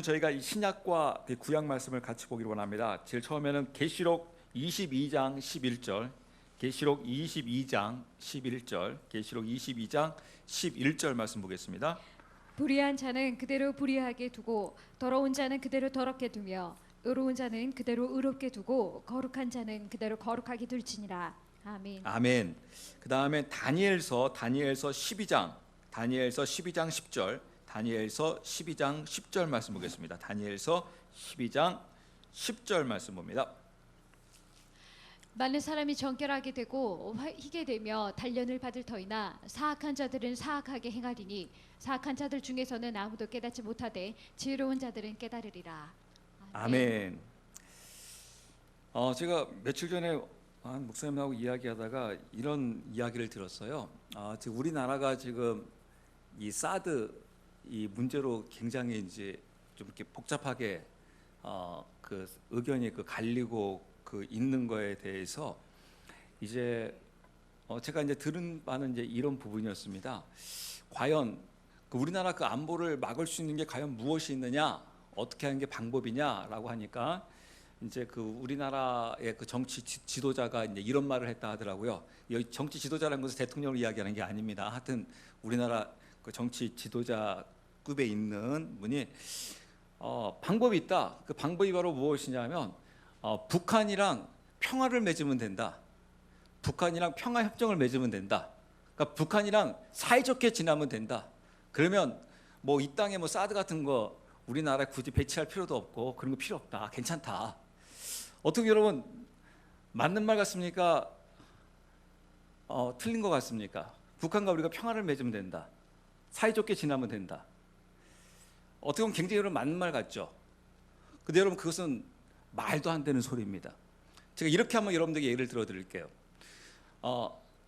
오늘은 저희가 이 신약과 구약 말씀을 같이 보기를 원합니다. 제일 처음에는 계시록 22장 11절, 계시록 22장 11절, 계시록 22장 11절 말씀 보겠습니다. 불의한 자는 그대로 불의하게 두고 더러운 자는 그대로 더럽게 두며 의로운 자는 그대로 의롭게 두고 거룩한 자는 그대로 거룩하게 둘지니라. 아멘. 아멘. 그 다음에 다니엘서 12장 10절, 다니엘서 12장 10절 말씀 보겠습니다. 다니엘서 12장 10절 말씀 봅니다. 많은 사람이 정결하게 되고 희게 되며 단련을 받을 터이나 사악한 자들은 사악하게 행하리니 사악한 자들 중에서는 아무도 깨닫지 못하되 지혜로운 자들은 깨달으리라. 아멘. 제가 며칠 전에 한 목사님하고 이야기하다가 이런 이야기를 들었어요. 지금 우리나라가 지금 이 사드 이 문제로 굉장히 이제 좀 이렇게 복잡하게 그 의견이 갈리고 있는 거에 대해서 이제 제가 이제 들은 바는 이제 이런 부분이었습니다. 과연 우리나라 안보를 막을 수 있는 게 과연 무엇이 있느냐, 어떻게 하는 게 방법이냐라고 하니까 이제 우리나라의 정치 지도자가 이제 이런 말을 했다 하더라고요. 여기 정치 지도자라는 것은 대통령을 이야기하는 게 아닙니다. 하여튼 우리나라 정치 지도자급에 있는 분이 방법이 있다. 그 방법이 바로 무엇이냐면 북한이랑 평화를 맺으면 된다. 북한이랑 평화 협정을 맺으면 된다. 그러니까 북한이랑 사이좋게 지나면 된다. 그러면 뭐 이 땅에 뭐 사드 같은 거 우리나라에 굳이 배치할 필요도 없고 그런 거 필요 없다. 괜찮다. 어떻게 여러분 맞는 말 같습니까? 틀린 것 같습니까? 북한과 우리가 평화를 맺으면 된다. 사이좋게 지나면 된다. 어떻게 보면 굉장히 여러분 맞는 말 같죠? 근데 여러분 그것은 말도 안 되는 소리입니다. 제가 이렇게 한번 여러분들에게 예를 들어 드릴게요.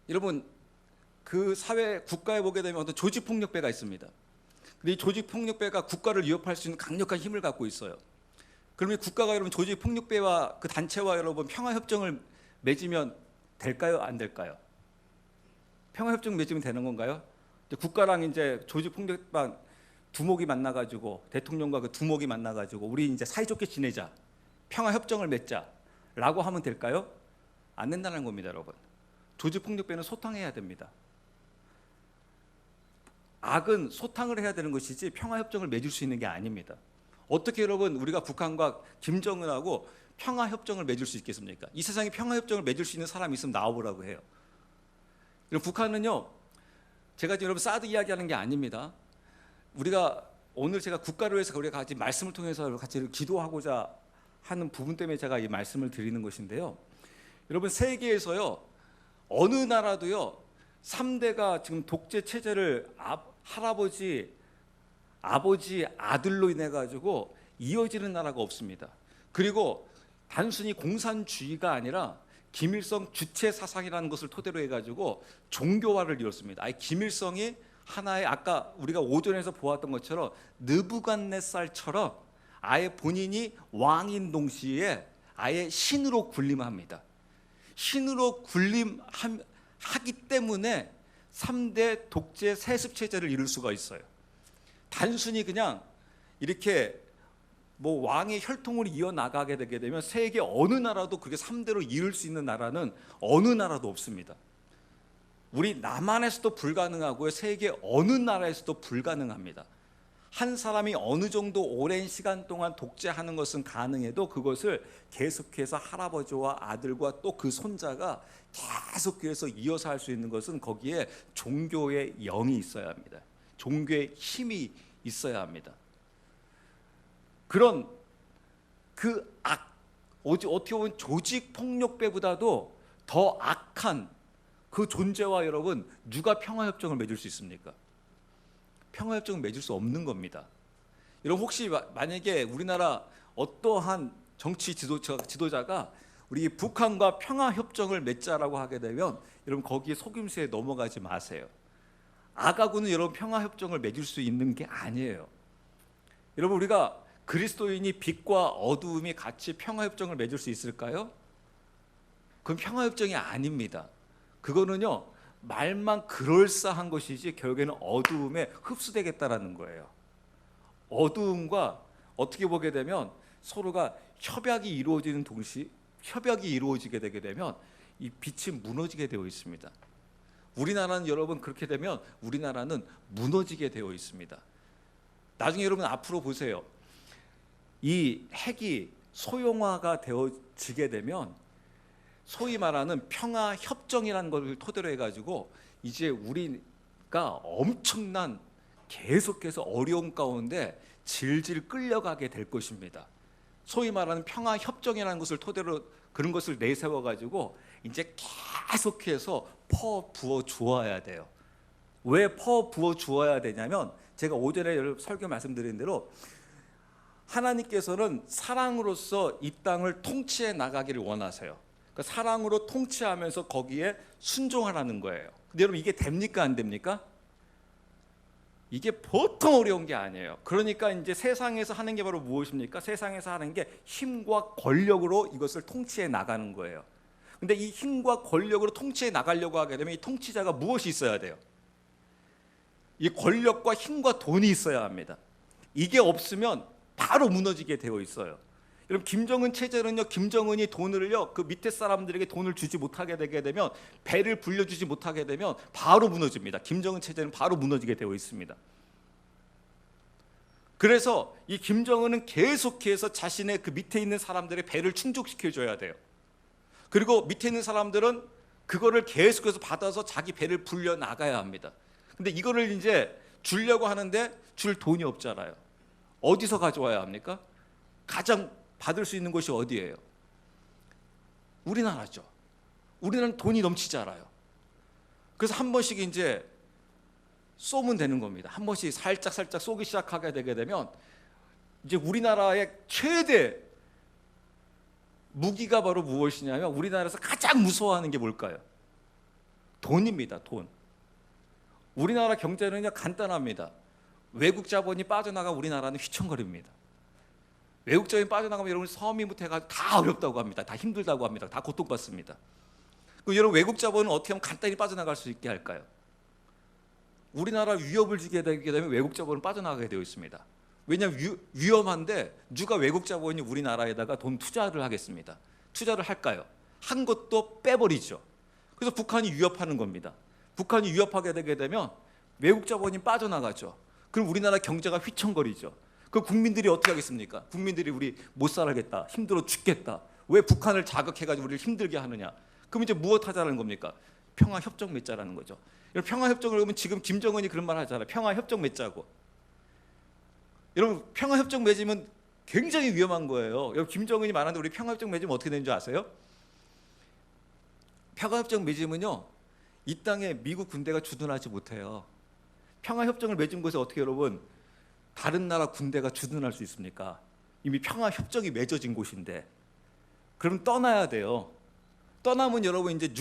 여러분 그 사회 국가에 보게 되면 어떤 조직폭력배가 있습니다. 근데 이 조직폭력배가 국가를 위협할 수 있는 강력한 힘을 갖고 있어요. 그러면 국가가 여러분 조직폭력배와 그 단체와 여러분 평화협정을 맺으면 될까요? 안 될까요? 평화협정 맺으면 되는 건가요? 국가랑 이제 조직폭력반 두목이 만나가지고 대통령과 그 두목이 만나가지고 우리 이제 사이좋게 지내자, 평화협정을 맺자라고 하면 될까요? 안 된다는 겁니다, 여러분. 조직폭력배는 소탕해야 됩니다. 악은 소탕을 해야 되는 것이지 평화협정을 맺을 수 있는 게 아닙니다. 어떻게 여러분 우리가 북한과 김정은하고 평화협정을 맺을 수 있겠습니까? 이 세상에 평화협정을 맺을 수 있는 사람이 있으면 나와보라고 해요. 그럼 북한은요, 제가 지금 여러분 사드 이야기하는 게 아닙니다. 우리가 오늘 제가 국가를 위해서 우리가 같이 말씀을 통해서 같이 기도하고자 하는 부분 때문에 제가 이 말씀을 드리는 것인데요. 여러분 세계에서요 어느 나라도요 3대가 지금 독재 체제를 할아버지, 아버지, 아들로 인해 가지고 이어지는 나라가 없습니다. 그리고 단순히 공산주의가 아니라 김일성 주체 사상이라는 것을 토대로 해가지고 종교화를 이뤘습니다. 아예 김일성이 하나의 아까 우리가 오전에서 보았던 것처럼 느부갓네살처럼 아예 본인이 왕인 동시에 아예 신으로 군림합니다. 신으로 군림하기 때문에 3대 독재 세습 체제를 이룰 수가 있어요. 단순히 그냥 이렇게 뭐 왕의 혈통을 이어나가게 되게 되면 세계 어느 나라도 그렇게 3대로 이룰 수 있는 나라는 어느 나라도 없습니다. 우리 남한에서도 불가능하고요. 세계 어느 나라에서도 불가능합니다. 한 사람이 어느 정도 오랜 시간 동안 독재하는 것은 가능해도 그것을 계속해서 할아버지와 아들과 또 그 손자가 계속해서 이어서 할 수 있는 것은 거기에 종교의 영이 있어야 합니다. 종교의 힘이 있어야 합니다. 그런 그 어떻게 보면 조직폭력배보다도 더 악한 그 존재와 여러분 누가 평화협정을 맺을 수 있습니까? 평화협정을 맺을 수 없는 겁니다. 여러분 혹시 만약에 우리나라 어떠한 정치 지도자가 우리 북한과 평화협정을 맺자라고 하게 되면 여러분 거기에 속임수에 넘어가지 마세요. 악하고는 여러분 평화협정을 맺을 수 있는 게 아니에요. 여러분 우리가 그리스도인이 빛과 어두움이 같이 평화협정을 맺을 수 있을까요? 그건 평화협정이 아닙니다. 그거는요 말만 그럴싸한 것이지 결국에는 어두움에 흡수되겠다라는 거예요. 어두움과 어떻게 보게 되면 서로가 협약이 이루어지게 되게 되면 이 빛이 무너지게 되어 있습니다. 우리나라는 여러분 그렇게 되면 우리나라는 무너지게 되어 있습니다. 나중에 여러분 앞으로 보세요. 이 핵이 소형화가 되어지게 되면 소위 말하는 평화 협정이라는 것을 토대로 해가지고 이제 우리가 엄청난 계속해서 어려움 가운데 질질 끌려가게 될 것입니다. 소위 말하는 평화 협정이라는 것을 토대로 그런 것을 내세워 가지고 이제 계속해서 퍼 부어 주어야 돼요. 왜 퍼 부어 주어야 되냐면 제가 오전에 설교 말씀드린 대로 하나님께서는 사랑으로서 이 땅을 통치해 나가기를 원하세요. 그러니까 사랑으로 통치하면서 거기에 순종하라는 거예요. 근데 여러분 이게 됩니까 안 됩니까? 이게 보통 어려운 게 아니에요. 그러니까 이제 세상에서 하는 게 바로 무엇입니까? 세상에서 하는 게 힘과 권력으로 이것을 통치해 나가는 거예요. 근데 이 힘과 권력으로 통치해 나가려고 하게 되면 이 통치자가 무엇이 있어야 돼요? 이 권력과 힘과 돈이 있어야 합니다. 이게 없으면 바로 무너지게 되어 있어요. 여러분 김정은 체제는요, 김정은이 돈을요 그 밑에 사람들에게 돈을 주지 못하게 되게 되면, 배를 불려주지 못하게 되면 바로 무너집니다. 김정은 체제는 바로 무너지게 되어 있습니다. 그래서 이 김정은은 계속해서 자신의 그 밑에 있는 사람들의 배를 충족시켜 줘야 돼요. 그리고 밑에 있는 사람들은 그거를 계속해서 받아서 자기 배를 불려 나가야 합니다. 근데 이거를 이제 주려고 하는데 줄 돈이 없잖아요. 어디서 가져와야 합니까? 가장 받을 수 있는 곳이 어디예요? 우리나라죠. 우리나라는 돈이 넘치잖아요. 그래서 한 번씩 이제 쏘면 되는 겁니다. 한 번씩 살짝 쏘기 시작하게 되게 되면 이제 우리나라의 최대 무기가 바로 무엇이냐면, 우리나라에서 가장 무서워하는 게 뭘까요? 돈입니다. 돈. 우리나라 경제는요 간단합니다. 외국 자본이 빠져나가 우리나라는 휘청거립니다. 외국 자본이 빠져나가면 여러분 서민부터 해가지고 다 어렵다고 합니다. 다 힘들다고 합니다. 다 고통받습니다. 그럼 여러분 외국 자본은 어떻게 하면 간단히 빠져나갈 수 있게 할까요? 우리나라 위협을 주게 되게 되면 외국 자본은 빠져나가게 되어 있습니다. 왜냐하면 위험한데 누가 외국 자본이 우리나라에다가 돈 투자를 하겠습니다. 투자를 할까요? 한 것도 빼버리죠. 그래서 북한이 위협하는 겁니다. 북한이 위협하게 되게 되면 외국 자본이 빠져나가죠. 그럼 우리나라 경제가 휘청거리죠. 그 국민들이 어떻게 하겠습니까? 국민들이 우리 못 살겠다, 힘들어 죽겠다, 왜 북한을 자극해가지고 우리를 힘들게 하느냐? 그럼 이제 무엇 하자는 겁니까? 평화협정 맺자라는 거죠. 평화협정을 보면 지금 김정은이 그런 말 하잖아요. 평화협정 맺자고. 여러분 평화협정 맺으면 굉장히 위험한 거예요. 여러분 김정은이 말하는데 우리 평화협정 맺으면 어떻게 되는 줄 아세요? 평화협정 맺으면요 이 땅에 미국 군대가 주둔하지 못해요. 평화협정을 맺은 곳에 어떻게 여러분 다른 나라 군대가 주둔할 수 있습니까? 이미 평화협정이 맺어진 곳인데. 그럼 떠나야 돼요. 떠나면 여러분 이제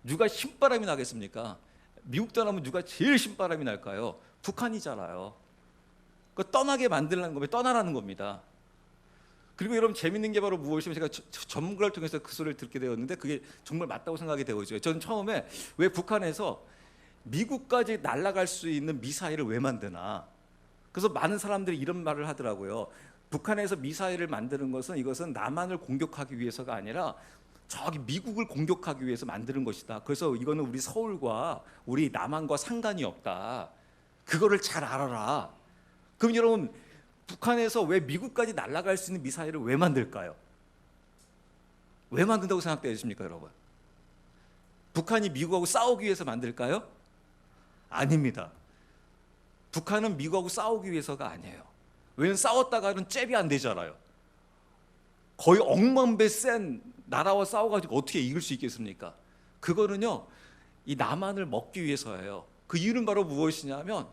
누가 신바람이 나겠습니까? 미국 떠나면 누가 제일 신바람이 날까요? 북한이잖아요. 그 떠나게 만들라는 겁니다. 떠나라는 겁니다. 그리고 여러분 재밌는 게 바로 무엇이면, 제가 전문가를 통해서 그 소리를 듣게 되었는데 그게 정말 맞다고 생각이 되어져요. 저는 처음에 왜 북한에서 미국까지 날아갈 수 있는 미사일을 왜 만드나? 그래서 많은 사람들이 이런 말을 하더라고요. 북한에서 미사일을 만드는 것은 이것은 남한을 공격하기 위해서가 아니라 저기 미국을 공격하기 위해서 만드는 것이다. 그래서 이거는 우리 서울과 우리 남한과 상관이 없다. 그거를 잘 알아라. 그럼 여러분 북한에서 왜 미국까지 날아갈 수 있는 미사일을 왜 만들까요? 왜 만든다고 생각되십니까, 여러분? 북한이 미국하고 싸우기 위해서 만들까요? 아닙니다. 북한은 미국하고 싸우기 위해서가 아니에요. 왜냐하면 싸웠다가는 잽이 안 되잖아요. 거의 억만배 센 나라와 싸워가지고 어떻게 이길 수 있겠습니까? 그거는요 이 남한을 먹기 위해서예요. 그 이유는 바로 무엇이냐면,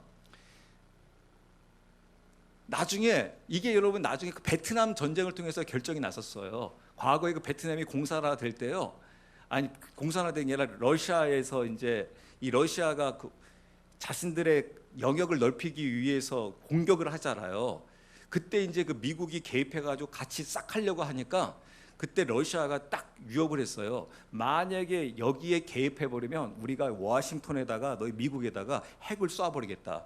나중에 이게 여러분 나중에 그 베트남 전쟁을 통해서 결정이 났었어요. 과거에 그 베트남이 공산화 될 때요, 아니 공산화된 게 아니라 러시아에서 이제 이 러시아가 그 자신들의 영역을 넓히기 위해서 공격을 하잖아요. 그때 이제 그 미국이 개입해가지고 같이 싹 하려고 하니까 그때 러시아가 딱 위협을 했어요. 만약에 여기에 개입해버리면 우리가 워싱턴에다가 너희 미국에다가 핵을 쏴버리겠다.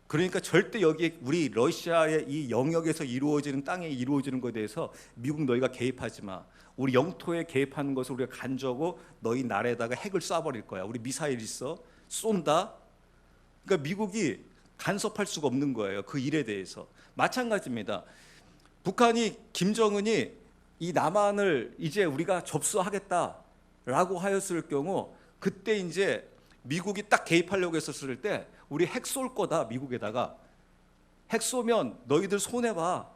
그러니까 절대 여기 우리 러시아의 이 영역에서 이루어지는 땅에 이루어지는 것에 대해서 미국 너희가 개입하지 마. 우리 영토에 개입하는 것을 우리가 간주하고 너희 나라에다가 핵을 쏴버릴 거야. 우리 미사일 있어 쏜다. 그러니까 미국이 간섭할 수가 없는 거예요. 그 일에 대해서. 마찬가지입니다. 북한이 김정은이 이 남한을 이제 우리가 접수하겠다라고 하였을 경우 그때 이제 미국이 딱 개입하려고 했었을 때 우리 핵 쏠 거다 미국에다가 핵 쏘면 너희들 손해 봐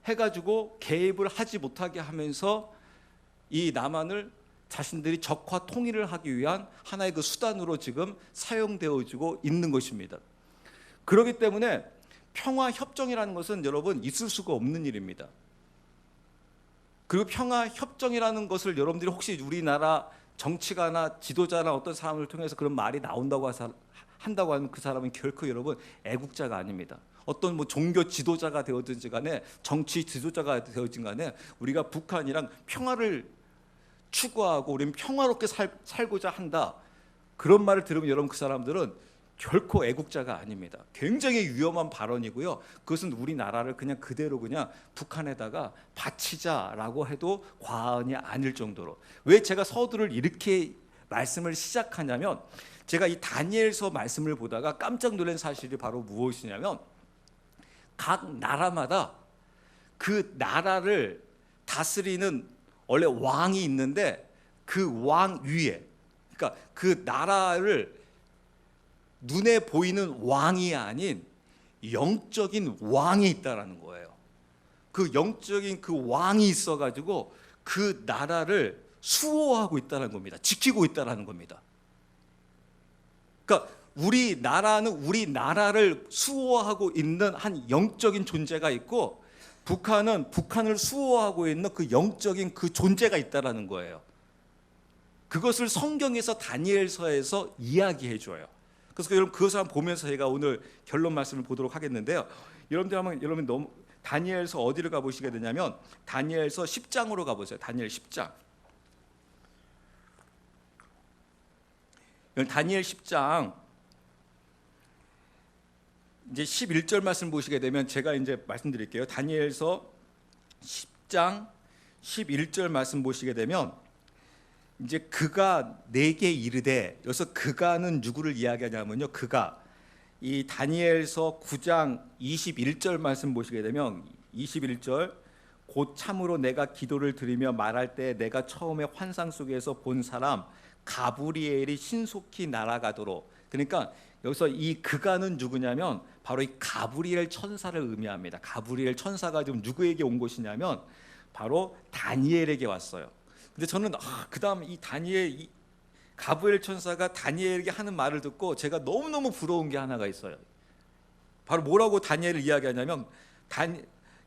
해가지고 개입을 하지 못하게 하면서 이 남한을 자신들이 적화 통일을 하기 위한 하나의 그 수단으로 지금 사용되어지고 있는 것입니다. 그렇기 때문에 평화 협정이라는 것은 여러분 있을 수가 없는 일입니다. 그리고 평화 협정이라는 것을 여러분들이 혹시 우리나라 정치가나 지도자나 어떤 사람을 통해서 그런 말이 나온다고 한다고 하면 그 사람은 결코 여러분 애국자가 아닙니다. 어떤 뭐 종교 지도자가 되었든지 간에 정치 지도자가 되었든지 간에 우리가 북한이랑 평화를 추구하고 우리는 평화롭게 살고자 한다. 그런 말을 들으면 여러분 그 사람들은 결코 애국자가 아닙니다. 굉장히 위험한 발언이고요. 그것은 우리나라를 그냥 그대로 그냥 북한에다가 바치자라고 해도 과언이 아닐 정도로. 왜 제가 서두를 이렇게 말씀을 시작하냐면 제가 이 다니엘서 말씀을 보다가 깜짝 놀란 사실이 바로 무엇이냐면 각 나라마다 그 나라를 다스리는 원래 왕이 있는데 그 왕 위에 그러니까 그 나라를 눈에 보이는 왕이 아닌 영적인 왕이 있다라는 거예요. 그 영적인 그 왕이 있어가지고 그 나라를 수호하고 있다는 겁니다. 지키고 있다는 겁니다. 그러니까 우리나라는 우리나라를 수호하고 있는 한 영적인 존재가 있고 북한은 북한을 수호하고 있는 그 영적인 그 존재가 있다라는 거예요. 그것을 성경에서 다니엘서에서 이야기해 줘요. 그래서 여러분 그것을 한번 보면서 제가 오늘 결론 말씀을 보도록 하겠는데요. 여러분 너무 다니엘서 어디를 가보시게 되냐면 다니엘서 10장으로 가보세요. 다니엘 10장. 다니엘 10장 이제 11절 말씀 보시게 되면 제가 이제 말씀드릴게요. 다니엘서 10장 11절 말씀 보시게 되면 이제 그가 내게 이르되 여기서 그가는 누구를 이야기하냐면요. 그가 이 다니엘서 9장 21절 말씀 보시게 되면 21절 곧 참으로 내가 기도를 드리며 말할 때 내가 처음에 환상 속에서 본 사람 가브리엘이 신속히 날아가도록 그러니까 여기서 이 그가는 누구냐면 바로 이 가브리엘 천사를 의미합니다. 가브리엘 천사가 지금 누구에게 온 것이냐면 바로 다니엘에게 왔어요. 근데 저는 그다음 이 다니엘 가브리엘 천사가 다니엘에게 하는 말을 듣고 제가 너무너무 부러운 게 하나가 있어요. 바로 뭐라고 다니엘을 이야기하냐면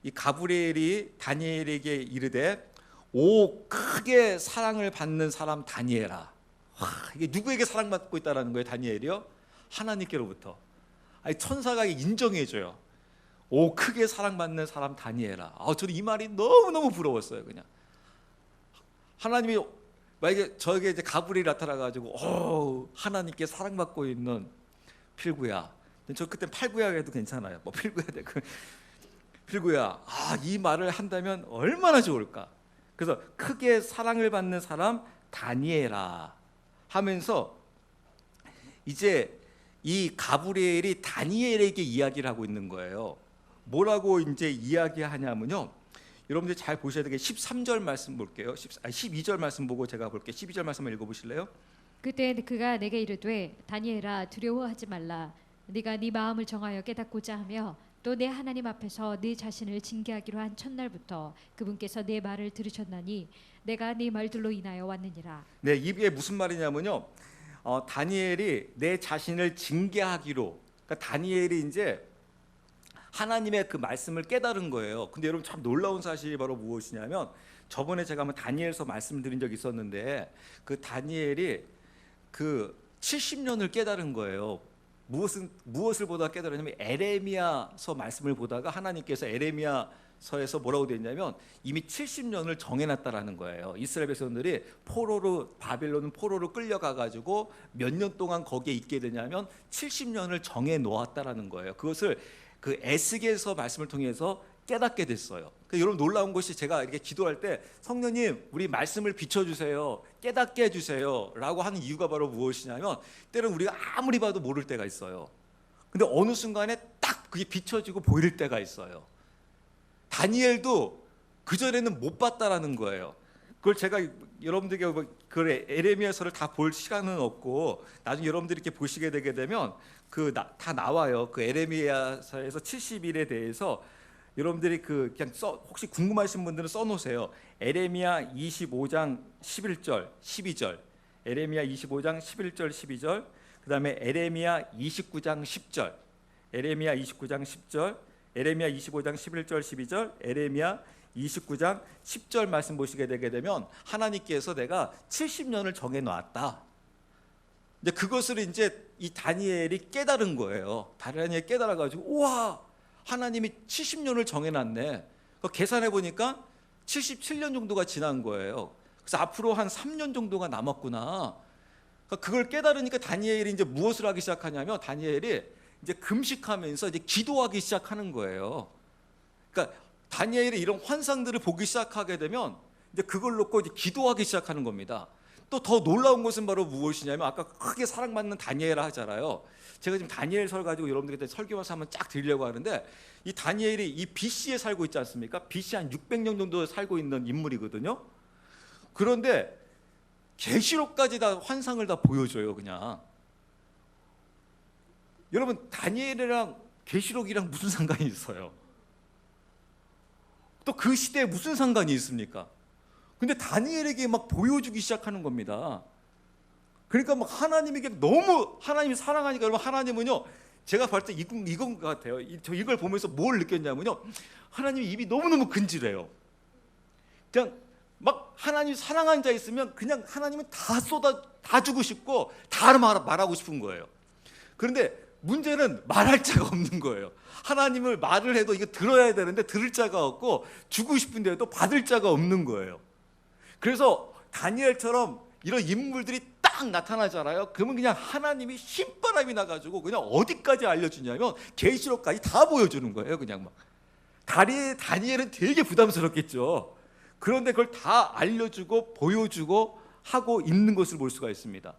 이 가브리엘이 다니엘에게 이르되 오 크게 사랑을 받는 사람 다니엘아. 이게 누구에게 사랑받고 있다라는 거예요? 다니엘이요? 하나님께로부터. 아니 천사가 인정해줘요. 오 크게 사랑받는 사람 다니엘아. 저는 이 말이 너무너무 부러웠어요. 그냥 하나님이 만약에 저에게 이제 가브리엘이 나타나가지고 하나님께 사랑받고 있는 필구야. 저 그때 팔구야 해도 괜찮아요. 뭐 필구야 되고 필구야. 이 말을 한다면 얼마나 좋을까. 그래서 크게 사랑을 받는 사람 다니엘아 하면서 이제 이 가브리엘이 다니엘에게 이야기를 하고 있는 거예요. 뭐라고 이제 이야기하냐면요. 여러분들 잘 보셔야 되게 13절 말씀 볼게요. 12절 말씀 보고 제가 볼게요. 12절 말씀을 읽어보실래요? 그때 그가 내게 이르되 다니엘아 두려워하지 말라. 네가 네 마음을 정하여 깨닫고자 하며 또 내 하나님 앞에서 네 자신을 징계하기로 한 첫날부터 그분께서 내 말을 들으셨나니 내가 네 말들로 인하여 왔느니라. 네, 이게 무슨 말이냐면요. 다니엘이 내 자신을 징계하기로. 그러니까 다니엘이 이제 하나님의 그 말씀을 깨달은 거예요. 근데 여러분 참 놀라운 사실이 바로 무엇이냐면 저번에 제가 한번 다니엘서 말씀드린 적이 있었는데 그 다니엘이 그 70년을 깨달은 거예요. 무엇을 보다 깨달았냐면 에레미야서 말씀을 보다가 하나님께서 에레미야 서에서 뭐라고 되어 있냐면 이미 70년을 정해놨다라는 거예요. 이스라엘 백성들이 바빌론 포로로 끌려가 가지고 몇 년 동안 거기에 있게 되냐면 70년을 정해 놓았다라는 거예요. 그것을 그 에스겔서 말씀을 통해서 깨닫게 됐어요. 여러분 놀라운 것이 제가 이렇게 기도할 때 성령님 우리 말씀을 비춰주세요, 깨닫게 해주세요 라고 하는 이유가 바로 무엇이냐면 때로는 우리가 아무리 봐도 모를 때가 있어요. 근데 어느 순간에 딱 그게 비춰지고 보일 때가 있어요. 다니엘도 그전에는 못 봤다라는 거예요. 그걸 제가 여러분들에게 그 에레미야서를 다 볼 시간은 없고 나중에 여러분들이 이렇게 보시게 되게 되면 다 나와요. 그 에레미야서에서 70일에 대해서 여러분들이 그냥 혹시 궁금하신 분들은 써놓으세요. 에레미야 25장 11절 12절, 에레미야 25장 11절 12절, 그 다음에 에레미야 29장 10절, 에레미야 29장 10절, 에레미야 25장 11절 12절, 에레미야 29장 10절 말씀 보시게 되게 되면 하나님께서 내가 70년을 정해놨다. 근데 그것을 이제 이 다니엘이 깨달은 거예요. 다니엘이 깨달아가지고 우와, 하나님이 70년을 정해놨네. 계산해 보니까 77년 정도가 지난 거예요. 그래서 앞으로 한 3년 정도가 남았구나. 그걸 깨달으니까 다니엘이 이제 무엇을 하기 시작하냐면 다니엘이 이제 금식하면서 이제 기도하기 시작하는 거예요. 그러니까 다니엘이 이런 환상들을 보기 시작하게 되면 이제 그걸 놓고 이제 기도하기 시작하는 겁니다. 또 더 놀라운 것은 바로 무엇이냐면 아까 크게 사랑받는 다니엘을 하잖아요. 제가 지금 다니엘서를 가지고 여러분들께 설교하면서 한번 쫙 드리려고 하는데 이 다니엘이 이 BC에 살고 있지 않습니까? BC 한 600년 정도 살고 있는 인물이거든요. 그런데 계시록까지 다 환상을 다 보여줘요. 그냥 여러분 다니엘이랑 계시록이랑 무슨 상관이 있어요? 또 그 시대에 무슨 상관이 있습니까? 근데 다니엘에게 막 보여주기 시작하는 겁니다. 그러니까 막 하나님에게 너무 하나님이 사랑하니까 여러분 하나님은요, 제가 봤을 때 이건 것 같아요. 저 이걸 보면서 뭘 느꼈냐면요, 하나님이 입이 너무너무 근질해요. 그냥 막 하나님 사랑하는 자 있으면 그냥 하나님은 다 주고 싶고 다 말하고 싶은 거예요. 그런데 문제는 말할 자가 없는 거예요. 하나님을 말을 해도 이거 들어야 되는데 들을 자가 없고 주고 싶은데도 받을 자가 없는 거예요. 그래서 다니엘처럼 이런 인물들이 딱 나타나잖아요. 그러면 그냥 하나님이 힘바람이 나가지고 그냥 어디까지 알려주냐면 계시록까지 다 보여주는 거예요. 그냥 막 다니엘은 되게 부담스럽겠죠. 그런데 그걸 다 알려주고 보여주고 하고 있는 것을 볼 수가 있습니다.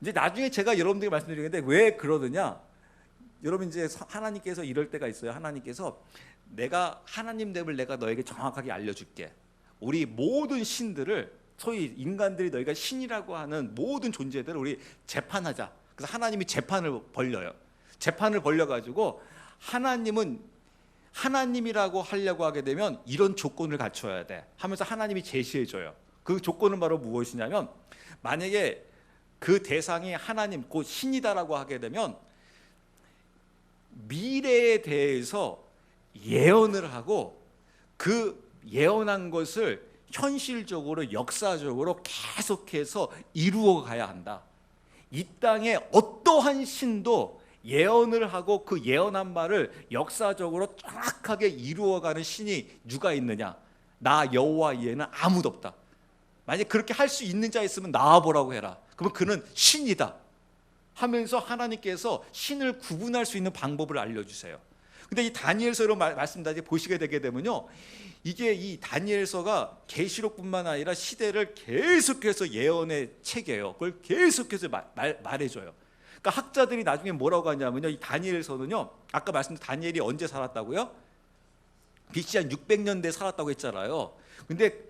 이제 나중에 제가 여러분들에게 말씀드리는데 왜 그러느냐? 여러분 이제 하나님께서 이럴 때가 있어요. 하나님께서 내가 하나님됨을 내가 너에게 정확하게 알려줄게. 우리 모든 신들을 소위 인간들이 너희가 신이라고 하는 모든 존재들을 우리 재판하자. 그래서 하나님이 재판을 벌려요. 재판을 벌려가지고 하나님은 하나님이라고 하려고 하게 되면 이런 조건을 갖춰야 돼 하면서 하나님이 제시해줘요. 그 조건은 바로 무엇이냐면 만약에 그 대상이 하나님, 곧 신이다라고 하게 되면 미래에 대해서 예언을 하고 그 예언한 것을 현실적으로 역사적으로 계속해서 이루어 가야 한다. 이 땅에 어떠한 신도 예언을 하고 그 예언한 말을 역사적으로 정확하게 이루어가는 신이 누가 있느냐? 나 여호와 이에는 아무도 없다. 만약 그렇게 할 수 있는 자 있으면 나와보라고 해라. 그러면 그는 신이다 하면서 하나님께서 신을 구분할 수 있는 방법을 알려주세요. 근데 이 다니엘서로 말씀드리 보시게 되게 되면요, 이게 이 다니엘서가 계시록뿐만 아니라 시대를 계속해서 예언의 책이에요. 그걸 계속해서 말해줘요. 그러니까 학자들이 나중에 뭐라고 하냐면요, 이 다니엘서는요, 아까 말씀드린 다니엘이 언제 살았다고요? BC 한 600년대에 살았다고 했잖아요. 근데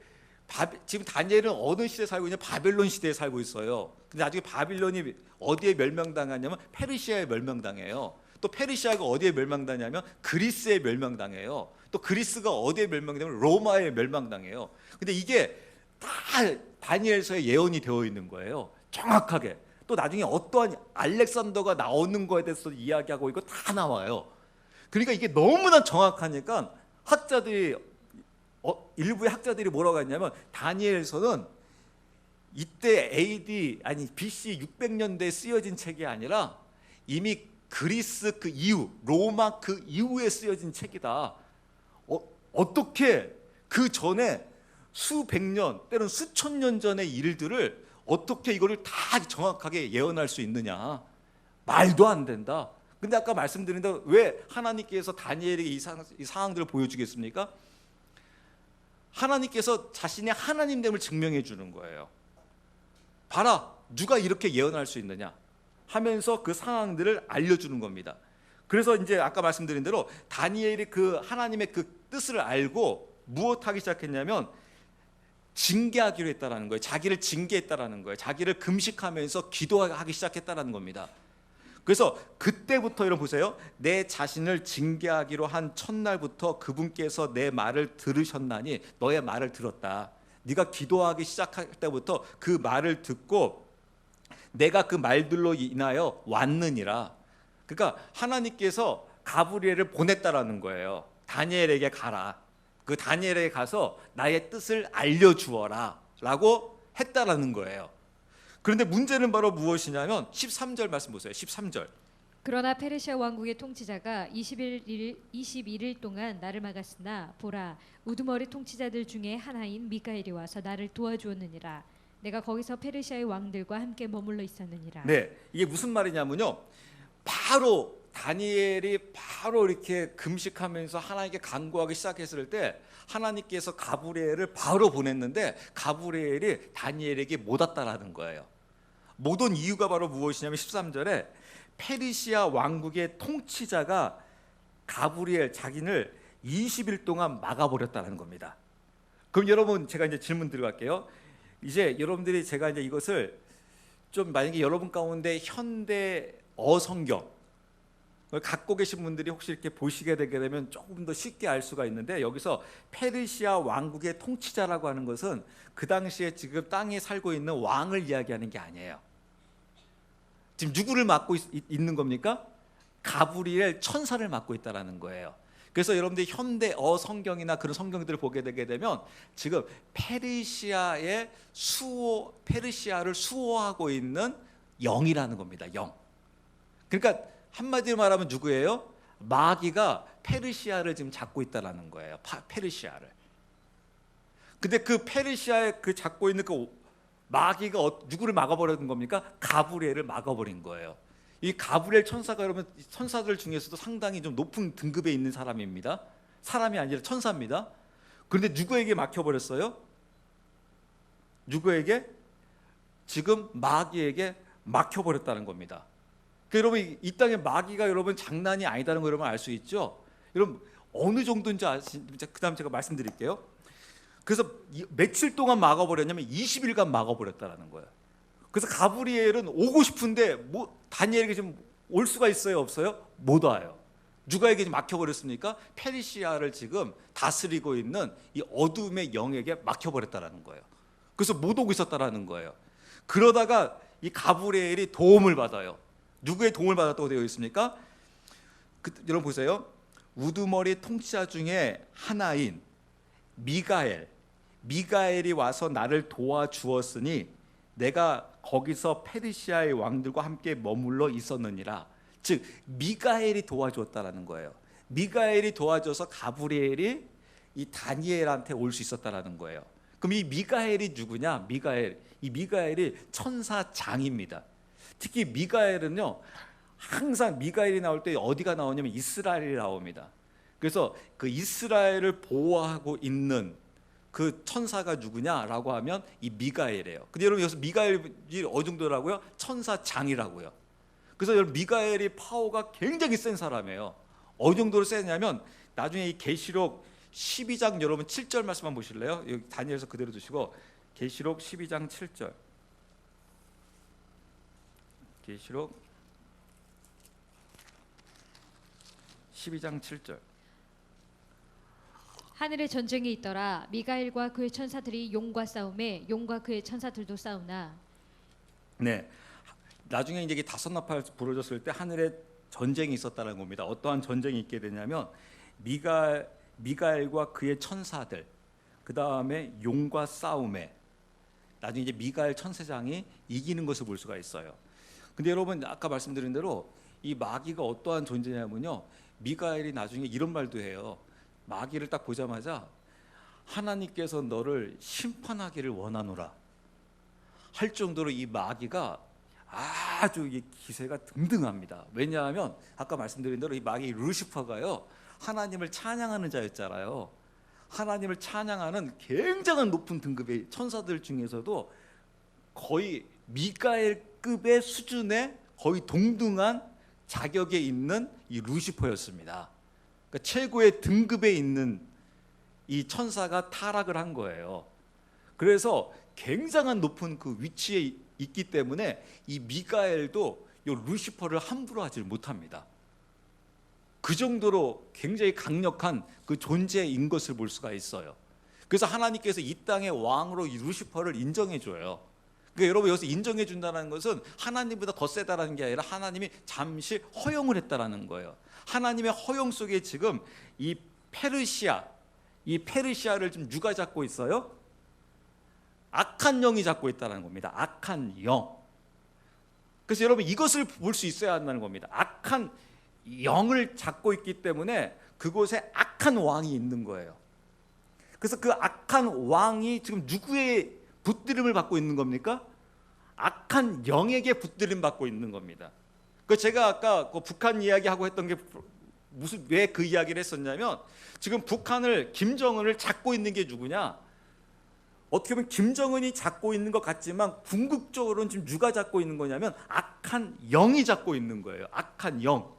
지금 다니엘은 어느 시대에 살고 있냐? 바벨론 시대에 살고 있어요. 근데 나중에 바빌론이 어디에 멸망당하냐면 페르시아에 멸망당해요. 또 페르시아가 어디에 멸망당하냐면 그리스에 멸망당해요. 또 그리스가 어디에 멸망당하냐면 로마에 멸망당해요. 근데 이게 다 다니엘서에 예언이 되어 있는 거예요. 정확하게. 또 나중에 어떠한 알렉산더가 나오는 거에 대해서 이야기하고 이거 다 나와요. 그러니까 이게 너무나 정확하니까 학자들이 일부의 학자들이 뭐라고 했냐면 다니엘서는 이때 AD 아니 BC 600년대에 쓰여진 책이 아니라 이미 그리스 그 이후 로마 그 이후에 쓰여진 책이다. 어떻게 그 전에 수백 년 때로는 수천 년 전의 일들을 어떻게 이거를 다 정확하게 예언할 수 있느냐? 말도 안 된다. 근데 아까 말씀드린 대로 왜 하나님께서 다니엘에게 이 상황들을 보여주겠습니까? 하나님께서 자신의 하나님됨을 증명해 주는 거예요. 봐라, 누가 이렇게 예언할 수 있느냐 하면서 그 상황들을 알려주는 겁니다. 그래서 이제 아까 말씀드린 대로 다니엘이 그 하나님의 그 뜻을 알고 무엇하기 시작했냐면 징계하기로 했다라는 거예요. 자기를 징계했다라는 거예요. 자기를 금식하면서 기도하기 시작했다라는 겁니다. 그래서 그때부터 여러분 보세요. 내 자신을 징계하기로 한 첫날부터 그분께서 내 말을 들으셨나니 너의 말을 들었다. 네가 기도하기 시작할 때부터 그 말을 듣고 내가 그 말들로 인하여 왔느니라. 그러니까 하나님께서 가브리엘을 보냈다라는 거예요. 다니엘에게 가라. 그 다니엘에게 가서 나의 뜻을 알려주어라 라고 했다라는 거예요. 그런데 문제는 바로 무엇이냐면 13절 말씀 보세요. 13절. 그러나 페르시아 왕국의 통치자가 21일 동안 나를 막았으나 보라, 우두머리 통치자들 중에 하나인 미가엘이 와서 나를 도와주었느니라. 내가 거기서 페르시아의 왕들과 함께 머물러 있었느니라. 네, 이게 무슨 말이냐면요. 바로 다니엘이 바로 이렇게 금식하면서 하나님께 간구하기 시작했을 때 하나님께서 가브리엘을 바로 보냈는데 가브리엘이 다니엘에게 못 왔다라는 거예요. 못 온 이유가 바로 무엇이냐면 13절에 페르시아 왕국의 통치자가 가브리엘 자기를 20일 동안 막아버렸다는 겁니다. 그럼 여러분 제가 이제 질문 들어갈게요. 이제 여러분들이 제가 이제 이것을 좀 만약에 여러분 가운데 현대 어성경 갖고 계신 분들이 혹시 이렇게 보시게 되게 되면 조금 더 쉽게 알 수가 있는데 여기서 페르시아 왕국의 통치자라고 하는 것은 그 당시에 지금 땅에 살고 있는 왕을 이야기하는 게 아니에요. 지금 누구를 맡고 있는 겁니까? 가브리엘 천사를 맡고 있다라는 거예요. 그래서 여러분들이 현대 어성경이나 그런 성경들을 보게 되게 되면 지금 페르시아를 수호하고 있는 영이라는 겁니다. 영. 그러니까 한마디로 말하면 누구예요? 마귀가 페르시아를 지금 잡고 있다라는 거예요. 페르시아를. 근데 그 페르시아에 그 잡고 있는 그 마귀가 누구를 막아버린 겁니까? 가브리엘을 막아버린 거예요. 이 가브리엘 천사가 여러분 천사들 중에서도 상당히 좀 높은 등급에 있는 사람입니다. 사람이 아니라 천사입니다. 그런데 누구에게 막혀버렸어요? 누구에게? 지금 마귀에게 막혀버렸다는 겁니다. 여러분 이 땅에 마귀가 여러분 장난이 아니다는 거 여러분 알 수 있죠? 여러분 어느 정도인지 그다음 제가 말씀드릴게요. 그래서 며칠 동안 막아버렸냐면 20일간 막아버렸다는 거예요. 그래서 가브리엘은 오고 싶은데 뭐 다니엘에게 지금 올 수가 있어요, 없어요? 못 와요. 누가에게 막혀버렸습니까? 페르시아를 지금 다스리고 있는 이 어둠의 영에게 막혀버렸다는 거예요. 그래서 못 오고 있었다는 거예요. 그러다가 이 가브리엘이 도움을 받아요. 누구의 도움을 받았다고 되어 있습니까? 여러분 보세요. 우두머리 통치자 중에 하나인 미가엘이 와서 나를 도와주었으니 내가 거기서 페르시아의 왕들과 함께 머물러 있었느니라. 즉 미가엘이 도와주었다라는 거예요. 미가엘이 도와줘서 가브리엘이 이 다니엘한테 올 수 있었다라는 거예요. 그럼 이 미가엘이 누구냐? 이 미가엘이 천사장입니다. 특히 미가엘은요, 항상 미가엘이 나올 때 어디가 나오냐면 이스라엘이 나옵니다. 그래서 그 이스라엘을 보호하고 있는 그 천사가 누구냐라고 하면 이 미가엘이에요. 근데 여러분 여기서 미가엘이 어느 정도라고요? 천사장이라고요. 그래서 여러분 미가엘이 파워가 굉장히 센 사람이에요. 어느 정도로 세냐면 나중에 이 계시록 12장 여러분 7절 말씀만 보실래요? 여기 다니엘서 그대로 두시고 계시록 12장 7절. 계시록 12장 7절. 하늘에 전쟁이 있더라. 미가엘과 그의 천사들이 용과 싸움에 용과 그의 천사들도 싸우나. 네, 나중에 이제 다섯 나팔 부러졌을 때 하늘에 전쟁이 있었다는 겁니다. 어떠한 전쟁이 있게 되냐면 미가엘과 그의 천사들, 그 다음에 용과 싸움에 나중에 이제 미가엘 천사장이 이기는 것을 볼 수가 있어요. 근데 여러분 아까 말씀드린 대로 이 마귀가 어떠한 존재냐면요, 미가엘이 나중에 이런 말도 해요. 마귀를 딱 보자마자 하나님께서 너를 심판하기를 원하노라 할 정도로 이 마귀가 아주 이 기세가 등등합니다. 왜냐하면 아까 말씀드린 대로 이 마귀 루시퍼가요, 하나님을 찬양하는 자였잖아요. 하나님을 찬양하는 굉장한 높은 등급의 천사들 중에서도 거의 미가엘급의 수준의 거의 동등한 자격에 있는 이 루시퍼였습니다. 그러니까 최고의 등급에 있는 이 천사가 타락을 한 거예요. 그래서 굉장한 높은 그 위치에 있기 때문에 이 미가엘도 이 루시퍼를 함부로 하지 못합니다. 그 정도로 굉장히 강력한 그 존재인 것을 볼 수가 있어요. 그래서 하나님께서 이 땅의 왕으로 이 루시퍼를 인정해 줘요. 그러니까 여러분, 여기서 인정해 준다는 것은 하나님보다 더 세다라는 게 아니라 하나님이 잠시 허용을 했다라는 거예요. 하나님의 허용 속에 지금 이 페르시아를 좀 누가 잡고 있어요? 악한 영이 잡고 있다는 겁니다. 악한 영. 그래서 여러분, 이것을 볼 수 있어야 한다는 겁니다. 악한 영을 잡고 있기 때문에 그곳에 악한 왕이 있는 거예요. 그래서 그 악한 왕이 지금 누구의 붙들림을 받고 있는 겁니까? 악한 영에게 붙들림 받고 있는 겁니다. 그 제가 아까 그 북한 이야기하고 했던 게 왜 그 이야기를 했었냐면, 지금 북한을, 김정은을 잡고 있는 게 누구냐? 어떻게 보면 김정은이 잡고 있는 것 같지만 궁극적으로는 지금 누가 잡고 있는 거냐면 악한 영이 잡고 있는 거예요. 악한 영.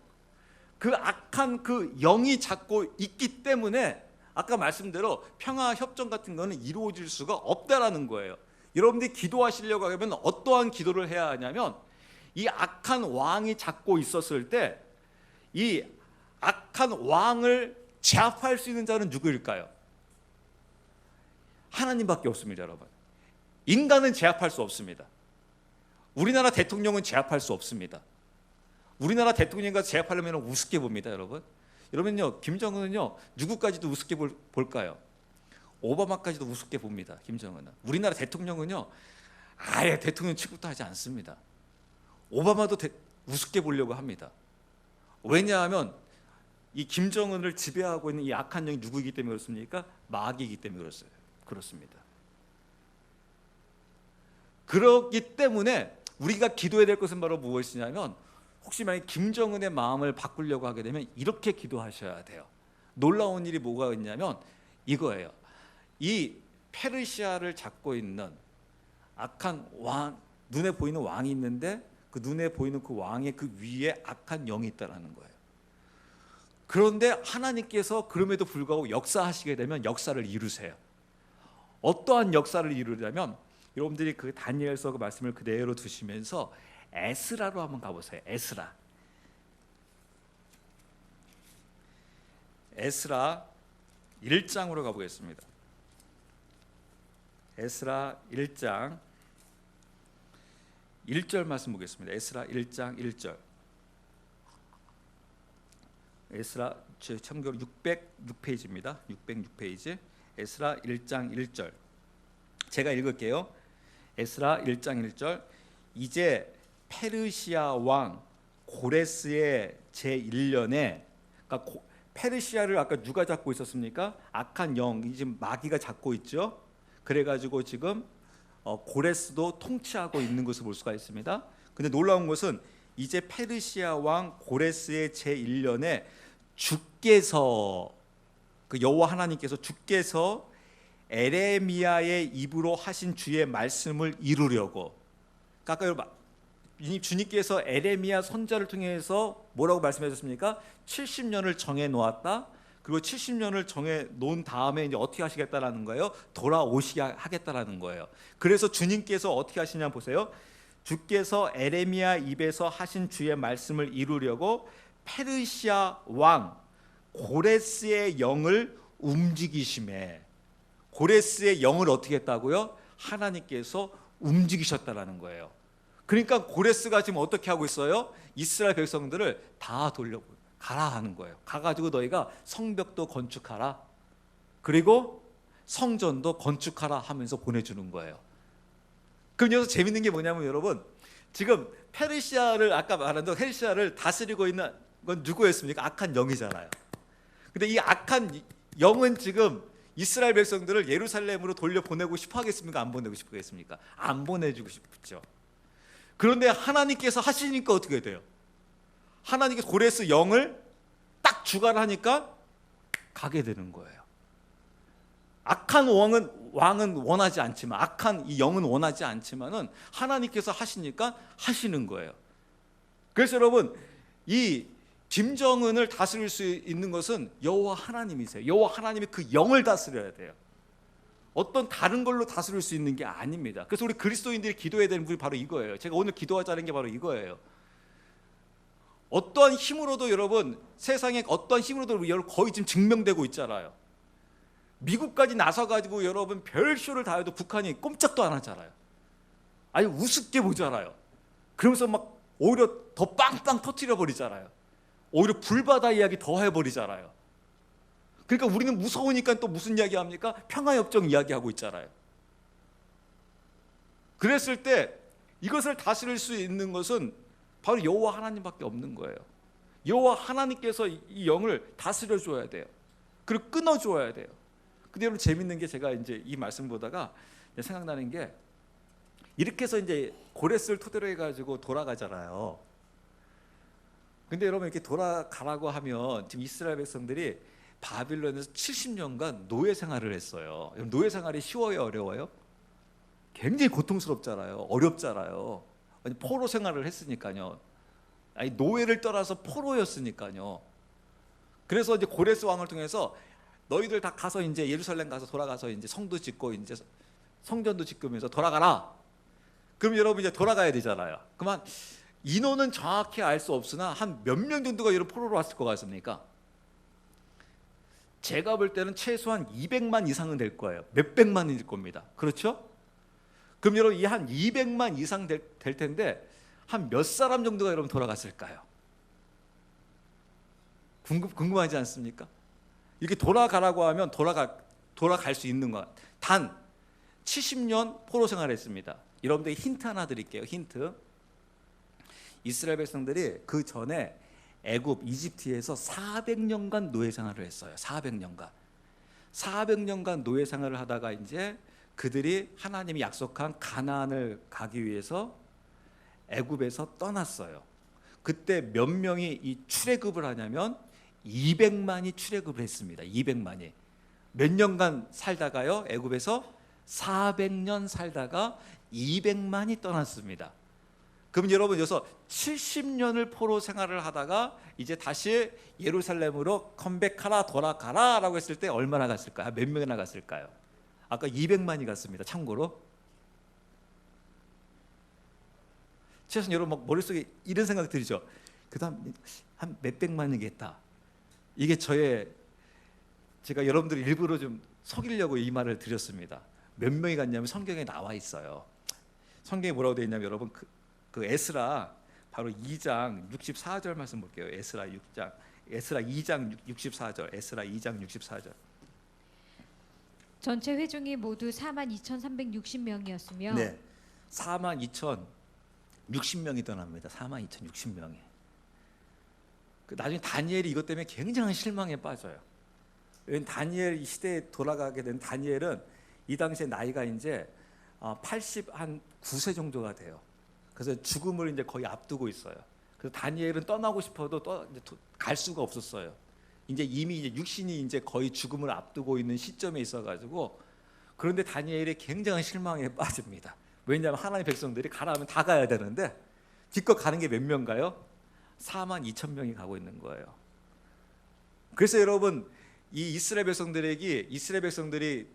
그 악한 그 영이 잡고 있기 때문에 아까 말씀대로 평화 협정 같은 거는 이루어질 수가 없다라는 거예요. 여러분들이 기도하시려고 하면 어떠한 기도를 해야 하냐면, 이 악한 왕이 잡고 있었을 때 이 악한 왕을 제압할 수 있는 자는 누구일까요? 하나님밖에 없습니다, 여러분. 인간은 제압할 수 없습니다. 우리나라 대통령은 제압할 수 없습니다. 우리나라 대통령과 제압하려면 우습게 봅니다, 여러분. 여러분요, 김정은은요, 누구까지도 우습게 볼까요? 오바마까지도 우습게 봅니다, 김정은은. 우리나라 대통령은요, 아예 대통령 취급도 하지 않습니다. 오바마도 우습게 보려고 합니다. 왜냐하면 이 김정은을 지배하고 있는 이 악한 영이 누구이기 때문에 그렇습니까? 마귀이기 때문에 그렇습니다. 그렇기 때문에 우리가 기도해야 될 것은 바로 무엇이냐면, 혹시 만약 김정은의 마음을 바꾸려고 하게 되면 이렇게 기도하셔야 돼요. 놀라운 일이 뭐가 있냐면 이거예요. 이 페르시아를 잡고 있는 악한 왕, 눈에 보이는 왕이 있는데 그 눈에 보이는 그 왕의 그 위에 악한 영이 있다는 거예요. 그런데 하나님께서 그럼에도 불구하고 역사하시게 되면 역사를 이루세요. 어떠한 역사를 이루려면, 여러분들이 그 다니엘서 그 말씀을 그대로 두시면서 에스라로 한번 가보세요. 에스라 1장으로 가보겠습니다. 에스라 1장 1절 말씀 보겠습니다. 에스라 1장 1절. 에스라 참고로 606페이지입니다. 606페이지. 에스라 1장 1절. 제가 읽을게요. 에스라 1장 1절. 이제 페르시아 왕 고레스의 제1년에, 그러니까 페르시아를 아까 누가 잡고 있었습니까? 악한 영, 지금 마귀가 잡고 있죠. 그래가지고 지금 고레스도 통치하고 있는 것을 볼 수가 있습니다. 근데 놀라운 것은 이제 페르시아 왕 고레스의 제1년에 주께서, 그 여호와 하나님께서 주께서 에레미야의 입으로 하신 주의 말씀을 이루려고, 그러니까 아까 여러분, 주님께서 에레미야 선지자를 통해서 뭐라고 말씀하셨습니까? 70년을 정해 놓았다. 그리고 70년을 정해 놓은 다음에 이제 어떻게 하시겠다라는 거예요? 돌아오시게 하겠다라는 거예요. 그래서 주님께서 어떻게 하시냐 보세요. 주께서 에레미야 입에서 하신 주의 말씀을 이루려고 페르시아 왕 고레스의 영을 움직이심에, 고레스의 영을 어떻게 했다고요? 하나님께서 움직이셨다라는 거예요. 그러니까 고레스가 지금 어떻게 하고 있어요? 이스라엘 백성들을 다 가라 하는 거예요. 가가지고 너희가 성벽도 건축하라, 그리고 성전도 건축하라 하면서 보내주는 거예요. 그럼 여기서 재밌는 게 뭐냐면, 여러분, 지금 페르시아를, 아까 말한 대로 페르시아를 다스리고 있는 건 누구였습니까? 악한 영이잖아요. 근데 이 악한 영은 지금 이스라엘 백성들을 예루살렘으로 돌려보내고 싶어 하겠습니까? 안 보내고 싶어 하겠습니까? 안 보내주고 싶죠. 그런데 하나님께서 하시니까 어떻게 돼요? 하나님께서 고레스 영을 딱 주관하니까 가게 되는 거예요. 악한 왕은 원하지 않지만, 악한 이 영은 원하지 않지만은 하나님께서 하시니까 하시는 거예요. 그래서 여러분, 이 김정은을 다스릴 수 있는 것은 여호와 하나님이세요. 여호와 하나님이 그 영을 다스려야 돼요. 어떤 다른 걸로 다스릴 수 있는 게 아닙니다. 그래서 우리 그리스도인들이 기도해야 되는 부분이 바로 이거예요. 제가 오늘 기도하자는 게 바로 이거예요. 어떠한 힘으로도 여러분, 세상에 어떠한 힘으로도 여러분 거의 지금 증명되고 있잖아요. 미국까지 나서가지고 여러분 별쇼를 다 해도 북한이 꼼짝도 안 하잖아요. 아니 우습게 보잖아요. 그러면서 막 오히려 더 빵빵 터뜨려 버리잖아요. 오히려 불바다 이야기 더 해버리잖아요. 그러니까 우리는 무서우니까 또 무슨 이야기 합니까? 평화협정 이야기하고 있잖아요. 그랬을 때 이것을 다스릴 수 있는 것은 바로 여호와 하나님밖에 없는 거예요. 여호와 하나님께서 이 영을 다스려 줘야 돼요. 그리고 끊어 줘야 돼요. 근데 여러분 재밌는 게, 제가 이제 이 말씀 보다가 생각나는 게, 이렇게 해서 이제 고레스를 토대로 해가지고 돌아가잖아요. 근데 여러분 이렇게 돌아가라고 하면 지금 이스라엘 백성들이 바빌론에서 70년간 노예 생활을 했어요. 노예 생활이 쉬워요, 어려워요? 굉장히 고통스럽잖아요. 어렵잖아요. 아니, 포로 생활을 했으니까요. 아니, 노예를 떠나서 포로였으니까요. 그래서 이제 고레스 왕을 통해서 너희들 다 가서 이제 예루살렘 가서 돌아가서 이제 성도 짓고 이제 성전도 짓으면서 돌아가라. 그럼 여러분 이제 돌아가야 되잖아요. 그만 인원은 정확히 알 수 없으나 한 몇 명 정도가 여러분 포로로 왔을 것 같습니까? 제가 볼 때는 최소한 200만 이상은 될 거예요. 몇백만일 겁니다. 그렇죠? 그럼 여러분 이 한 200만 이상 될 텐데 한 몇 사람 정도가 여러분 돌아갔을까요? 궁금하지 않습니까? 이렇게 돌아가라고 하면 돌아갈 수 있는 것. 단 70년 포로 생활했습니다. 여러분들 힌트 하나 드릴게요. 힌트. 이스라엘 백성들이 그 전에 애굽 이집트에서 400년간 노예 생활을 했어요. 400년간 노예 생활을 하다가 이제 그들이 하나님이 약속한 가나안을 가기 위해서 애굽에서 떠났어요. 그때 몇 명이 이 출애굽을 하냐면 200만이 출애굽을 했습니다. 200만이. 몇 년간 살다가요, 애굽에서 400년 살다가 200만이 떠났습니다. 그럼 여러분 여기서 70년을 포로 생활을 하다가 이제 다시 예루살렘으로 컴백하라, 돌아가라 라고 했을 때 얼마나 갔을까요? 몇 명이나 갔을까요? 아까 200만이 갔습니다. 참고로. 최소한 여러분 막 머릿속에 이런 생각 들이죠. 그 다음 한 몇백만이겠다. 이게 제가 여러분들 일부러 좀 속이려고 이 말을 드렸습니다. 몇 명이 갔냐면 성경에 나와 있어요. 성경에 뭐라고 되어 있냐면 여러분 그 에스라 바로 2장 64절 말씀 볼게요. 에스라 2장 64절. 에스라 2장 64절. 전체 회중이 모두 42,360명이었으며 네. 42,060명이 떠납니다. 42,060명이. 나중에 다니엘이 이것 때문에 굉장한 실망에 빠져요. 왜냐하면 다니엘 시대에 돌아가게 된 다니엘은 이 당시에 나이가 이제 89세 정도가 돼요. 그래서 죽음을 이제 거의 앞두고 있어요. 그래서 다니엘은 떠나고 싶어도 갈 수가 없었어요. 이미 이제 육신이 이제 거의 죽음을 앞두고 있는 시점에 있어가지고, 그런데 다니엘이 굉장한 실망에 빠집니다. 왜냐하면 하나님의 백성들이 가라 하면 다 가야 되는데 기껏 가는 게 몇 명가요? 42,000명이 가고 있는 거예요. 그래서 여러분 이 이스라엘 백성들이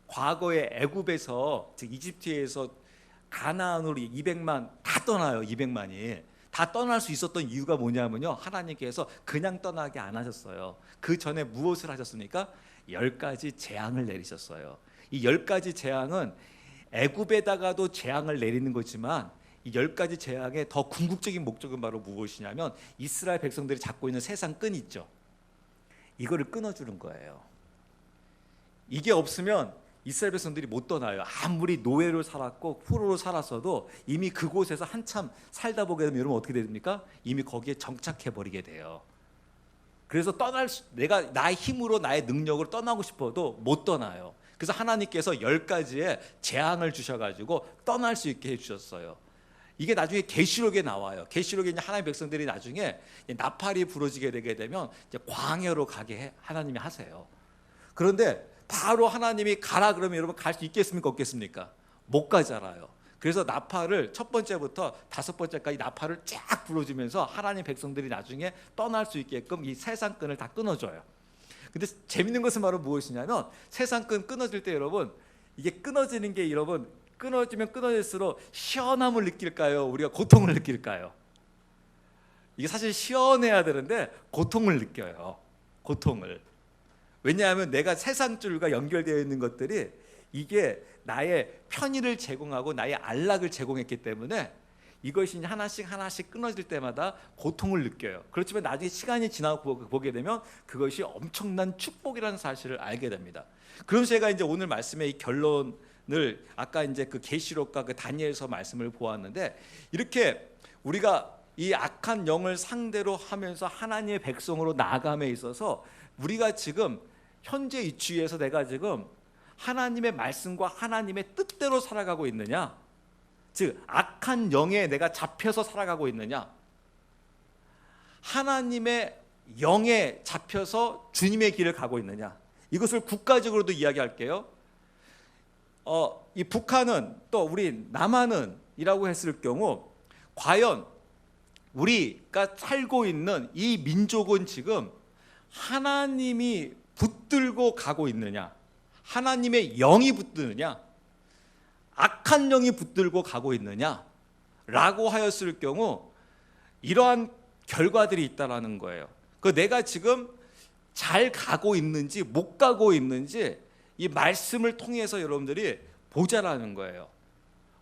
과거에 애굽에서 즉 이집트에서 가나안으로 200만 다 떠나요. 200만이 다 떠날 수 있었던 이유가 뭐냐면요, 하나님께서 그냥 떠나게 안 하셨어요. 그 전에 무엇을 하셨습니까? 10가지 재앙을 내리셨어요. 이 10가지 재앙은 애굽에다가도 재앙을 내리는 거지만 이 10가지 재앙의 더 궁극적인 목적은 바로 무엇이냐면 이스라엘 백성들이 잡고 있는 세상 끈 있죠. 이거를 끊어주는 거예요. 이게 없으면 이스라엘 백성들이 못 떠나요. 아무리 노예로 살았고 포로로 살았어도 이미 그곳에서 한참 살다 보게 되면 여러분 어떻게 됩니까? 이미 거기에 정착해 버리게 돼요. 그래서 내가 나의 힘으로 나의 능력으로 떠나고 싶어도 못 떠나요. 그래서 하나님께서 10가지의 재앙을 주셔가지고 떠날 수 있게 해주셨어요. 이게 나중에 계시록에 나와요. 계시록에 이제 하나님의 백성들이 나중에 나팔이 부러지게 되게 되면 이제 광야로 가게 하나님이 하세요. 그런데 바로 하나님이 가라 그러면 여러분 갈 수 있겠습니까? 없겠습니까? 못 가잖아요. 그래서 나팔을 첫 번째부터 5번째까지 나팔을 쫙 불어주면서 하나님 백성들이 나중에 떠날 수 있게끔 이 세상끈을 다 끊어줘요. 근데 재밌는 것은 바로 무엇이냐면 세상끈 끊어질 때 여러분 이게 끊어지는 게 여러분 끊어지면 끊어질수록 시원함을 느낄까요? 우리가 고통을 느낄까요? 이게 사실 시원해야 되는데 고통을 느껴요. 고통을. 왜냐하면 내가 세상 줄과 연결되어 있는 것들이 이게 나의 편의를 제공하고 나의 안락을 제공했기 때문에 이것이 하나씩 하나씩 끊어질 때마다 고통을 느껴요. 그렇지만 나중에 시간이 지나고 보게 되면 그것이 엄청난 축복이라는 사실을 알게 됩니다. 그래서 제가 이제 오늘 말씀의 이 결론을 아까 이제 그 계시록과 그 다니엘서 말씀을 보았는데 이렇게 우리가 이 악한 영을 상대로 하면서 하나님의 백성으로 나아감에 있어서 우리가 지금 현재 위치에서 내가 지금 하나님의 말씀과 하나님의 뜻대로 살아가고 있느냐, 즉 악한 영에 내가 잡혀서 살아가고 있느냐, 하나님의 영에 잡혀서 주님의 길을 가고 있느냐, 이것을 국가적으로도 이야기할게요. 이 북한은 또 우리 남한은 이라고 했을 경우 과연 우리가 살고 있는 이 민족은 지금 하나님이 붙들고 가고 있느냐, 하나님의 영이 붙드느냐, 악한 영이 붙들고 가고 있느냐 라고 하였을 경우 이러한 결과들이 있다라는 거예요. 그 내가 지금 잘 가고 있는지 못 가고 있는지 이 말씀을 통해서 여러분들이 보자라는 거예요.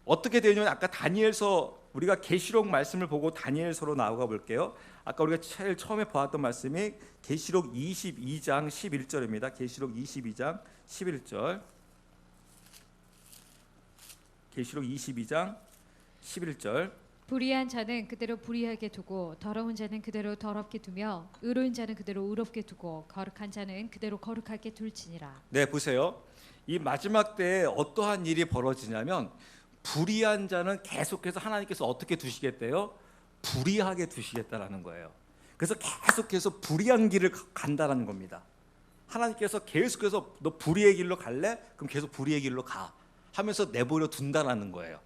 어떻게 되냐면 아까 다니엘서 우리가 계시록 말씀을 보고 다니엘서로 나아가 볼게요. 아까 우리가 제일 처음에 보았던 말씀이 계시록 22장 11절입니다. 계시록 22장 11절. 계시록 22장 11절. 불의한 자는 그대로 불의하게 두고 더러운 자는 그대로 더럽게 두며 의로운 자는 그대로 의롭게 두고 거룩한 자는 그대로 거룩하게 둘지니라. 네, 보세요. 이 마지막 때에 어떠한 일이 벌어지냐면 불의한 자는 계속해서 하나님께서 어떻게 두시겠대요? 불의하게 두시겠다라는 거예요. 그래서 계속해서 불의한 길을 간다라는 겁니다. 하나님께서 계속해서 너 불의의 길로 갈래? 그럼 계속 불의의 길로 가 하면서 내버려 둔다라는 거예요.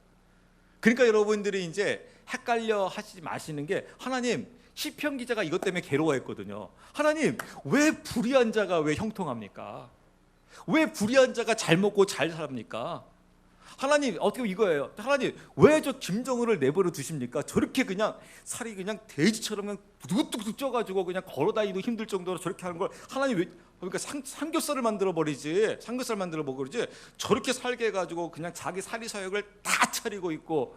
그러니까 여러분들이 이제 헷갈려 하시지 마시는 게, 하나님, 시편 기자가 이것 때문에 괴로워했거든요. 하나님, 왜 불의한 자가 왜 형통합니까? 왜 불의한 자가 잘 먹고 잘 삽니까? 하나님, 어떻게 이거예요? 하나님, 왜 저 김정은을 내버려 두십니까? 저렇게 그냥 살이 그냥 돼지처럼 그냥 뚝뚝뚝 쪄가지고 그냥 걸어다니도 힘들 정도로 저렇게 하는 걸 하나님 왜, 그러니까 삼겹살을 만들어 버리지, 삼겹살 만들어 먹으지, 저렇게 살게 해가지고 그냥 자기 사리 사욕을 다 차리고 있고,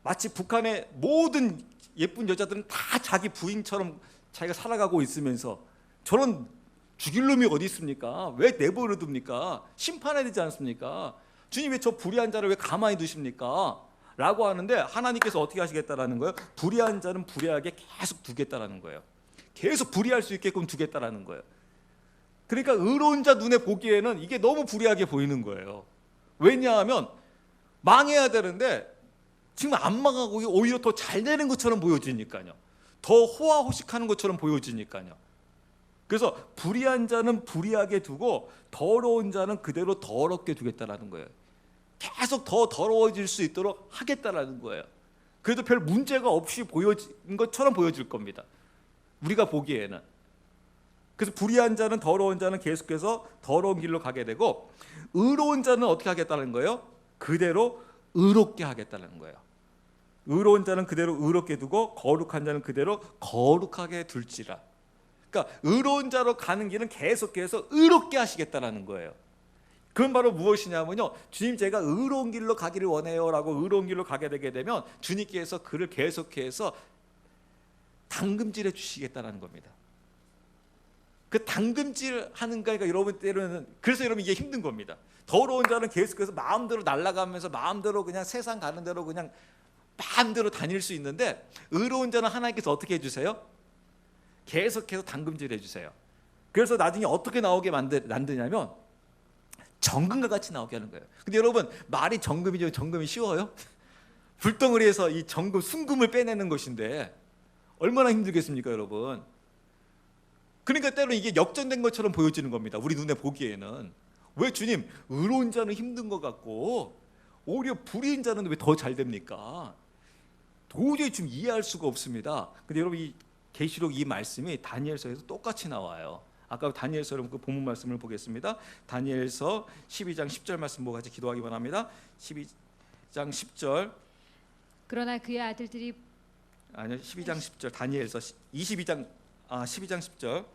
마치 북한의 모든 예쁜 여자들은 다 자기 부인처럼 자기가 살아가고 있으면서 저런 죽일 놈이 어디 있습니까? 왜 내버려 둡니까? 심판해야 되지 않습니까? 주님, 왜 저 불의한 자를 왜 가만히 두십니까? 라고 하는데 하나님께서 어떻게 하시겠다라는 거예요? 불의한 자는 불의하게 계속 두겠다라는 거예요. 계속 불의할 수 있게끔 두겠다라는 거예요. 그러니까 의로운 자 눈에 보기에는 이게 너무 불의하게 보이는 거예요. 왜냐하면 망해야 되는데 지금 안 망하고 오히려 더 잘 되는 것처럼 보여지니까요. 더 호화호식하는 것처럼 보여지니까요. 그래서 불의한 자는 불의하게 두고 더러운 자는 그대로 더럽게 두겠다라는 거예요. 계속 더 더러워질 수 있도록 하겠다라는 거예요. 그래도 별 문제가 없이 보여진 것처럼 보여질 겁니다. 우리가 보기에는. 그래서 불의한 자는, 더러운 자는 계속해서 더러운 길로 가게 되고, 의로운 자는 어떻게 하겠다는 거예요? 그대로 의롭게 하겠다는 거예요. 의로운 자는 그대로 의롭게 두고 거룩한 자는 그대로 거룩하게 둘지라. 그러니까 의로운 자로 가는 길은 계속해서 의롭게 하시겠다는 거예요. 그건 바로 무엇이냐면요, 주님, 제가 의로운 길로 가기를 원해요 라고 의로운 길로 가게 되게 되면 주님께서 그를 계속해서 당금질해 주시겠다는 겁니다. 그 당금질 하는 거니까 여러분 때로는, 그래서 여러분 이게 힘든 겁니다. 더러운 자는 계속해서 마음대로 날아가면서 마음대로 그냥 세상 가는 대로 그냥 마음대로 다닐 수 있는데, 의로운 자는 하나님께서 어떻게 해주세요? 계속해서 담금질 해주세요. 그래서 나중에 어떻게 나오게 만드냐면 정금과 같이 나오게 하는 거예요. 근데 여러분, 말이 정금이죠. 정금이 쉬워요? 불덩어리에서 이 정금, 순금을 빼내는 것인데 얼마나 힘들겠습니까, 여러분? 그러니까 때로 이게 역전된 것처럼 보여지는 겁니다. 우리 눈에 보기에는. 왜 주님, 의로운 자는 힘든 것 같고 오히려 불의인 자는 왜 더 잘 됩니까? 도저히 좀 이해할 수가 없습니다. 근데 여러분, 이 계시록 이 말씀이 다니엘서에서 똑같이 나와요. 아까 다니엘서 여러분 그 본문 말씀을 보겠습니다. 다니엘서 12장 10절 말씀 보고 같이 기도하기 바랍니다. 12장 10절. 그러나 그의 아들들이 12장 10절. 다니엘서 12장 10절.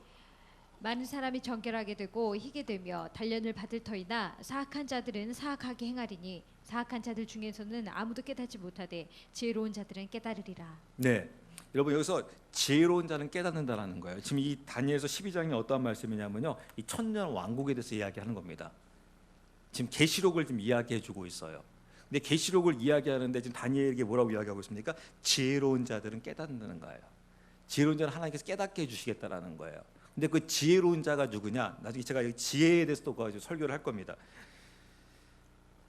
많은 사람이 정결하게 되고 희게 되며 단련을 받을 터이나 사악한 자들은 사악하게 행하리니 사악한 자들 중에서는 아무도 깨닫지 못하되 지혜로운 자들은 깨달으리라. 네, 여러분 여기서 지혜로운 자는 깨닫는다라는 거예요. 지금 이 다니엘서 12장이 어떠한 말씀이냐면요, 이 천년 왕국에 대해서 이야기하는 겁니다. 지금 계시록을 좀 이야기해주고 있어요. 근데 계시록을 이야기하는데 지금 다니엘에게 뭐라고 이야기하고 있습니까? 지혜로운 자들은 깨닫는다는 거예요. 지혜로운 자는 하나님께서 깨닫게 해주시겠다라는 거예요. 근데 그 지혜로운 자가 누구냐? 나중에 제가 이 지혜에 대해서 또 가지고 설교를 할 겁니다.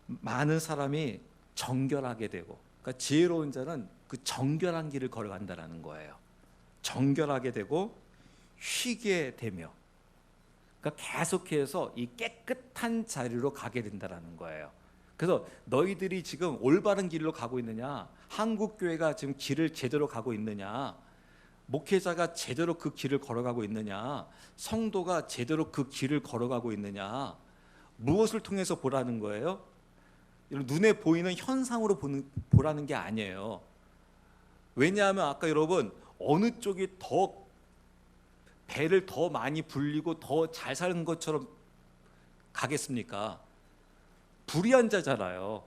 많은 사람이 정결하게 되고, 그러니까 지혜로운 자는 그 정결한 길을 걸어간다라는 거예요. 정결하게 되고 쉬게 되며, 그러니까 계속해서 이 깨끗한 자리로 가게 된다라는 거예요. 그래서 너희들이 지금 올바른 길로 가고 있느냐? 한국 교회가 지금 길을 제대로 가고 있느냐? 목회자가 제대로 그 길을 걸어가고 있느냐? 성도가 제대로 그 길을 걸어가고 있느냐? 무엇을 통해서 보라는 거예요? 눈에 보이는 현상으로 보라는 게 아니에요. 왜냐하면 아까 여러분, 어느 쪽이 더 배를 더 많이 불리고 더 잘 사는 것처럼 가겠습니까? 불의한 자잖아요.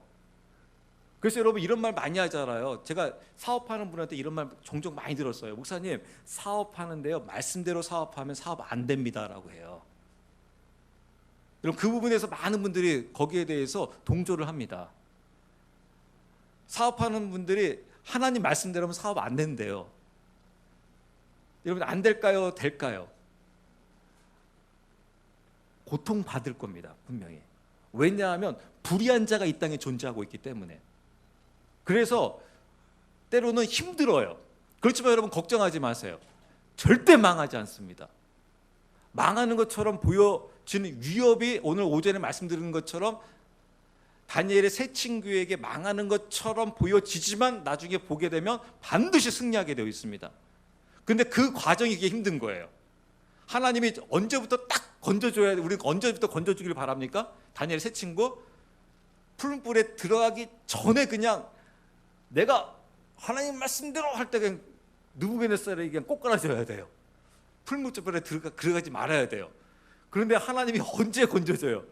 그래서 여러분, 이런 말 많이 하잖아요. 제가 사업하는 분한테 이런 말 종종 많이 들었어요. 목사님, 사업하는데요, 말씀대로 사업하면 사업 안 됩니다라고 해요. 여러분, 그 부분에서 많은 분들이 거기에 대해서 동조를 합니다. 사업하는 분들이 하나님 말씀대로 하면 사업 안 된대요. 여러분, 안 될까요? 될까요? 고통받을 겁니다, 분명히. 왜냐하면 불의한 자가 이 땅에 존재하고 있기 때문에. 그래서 때로는 힘들어요. 그렇지만 여러분, 걱정하지 마세요. 절대 망하지 않습니다. 망하는 것처럼 보여지는 위협이 오늘 오전에 말씀드린 것처럼 다니엘의 세 친구에게 망하는 것처럼 보여지지만 나중에 보게 되면 반드시 승리하게 되어 있습니다. 근데 그 과정이 이게 힘든 거예요. 하나님이 언제부터 딱 건져줘야 돼? 우리가 언제부터 건져주기를 바랍니까? 다니엘 세 친구 푸른 뿔에 들어가기 전에 그냥 내가 하나님 말씀대로 할 때 그냥 느부갓네살에게 그냥 꼭 깔아줘야 돼요. 풀무불에 들어가지 말아야 돼요. 그런데 하나님이 언제 건져줘요?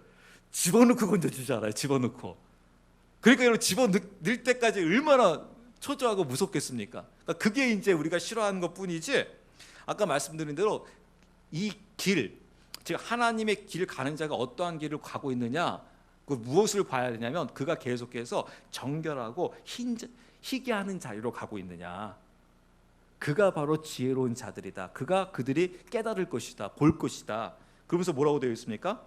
집어넣고 건져주잖아요. 집어넣고. 그러니까 여러분, 집어넣을 때까지 얼마나 초조하고 무섭겠습니까? 그러니까 그게 이제 우리가 싫어하는 것뿐이지, 아까 말씀드린 대로 이 길, 즉 하나님의 길 가는 자가 어떠한 길을 가고 있느냐, 그 무엇을 봐야 되냐면 그가 계속해서 정결하고 희게 하는 자리로 가고 있느냐. 그가 바로 지혜로운 자들이다. 그들이 깨달을 것이다. 볼 것이다. 그러면서 뭐라고 되어 있습니까?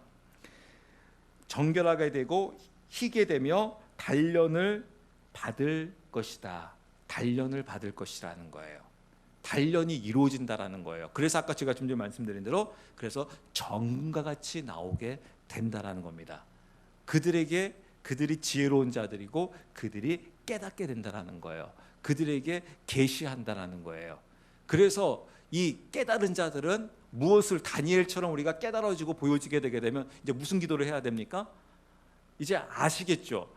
정결하게 되고 희게 되며 단련을 받을 것이다. 단련을 받을 것이라는 거예요. 단련이 이루어진다라는 거예요. 그래서 아까 제가 좀 전에 말씀드린 대로 그래서 정금과 같이 나오게 된다라는 겁니다. 그들이 지혜로운 자들이고 그들이 깨닫게 된다라는 거예요. 그들에게 계시한다라는 거예요. 그래서 이 깨달은 자들은 무엇을 다니엘처럼 우리가 깨달아지고 보여지게 되게 되면 이제 무슨 기도를 해야 됩니까? 이제 아시겠죠?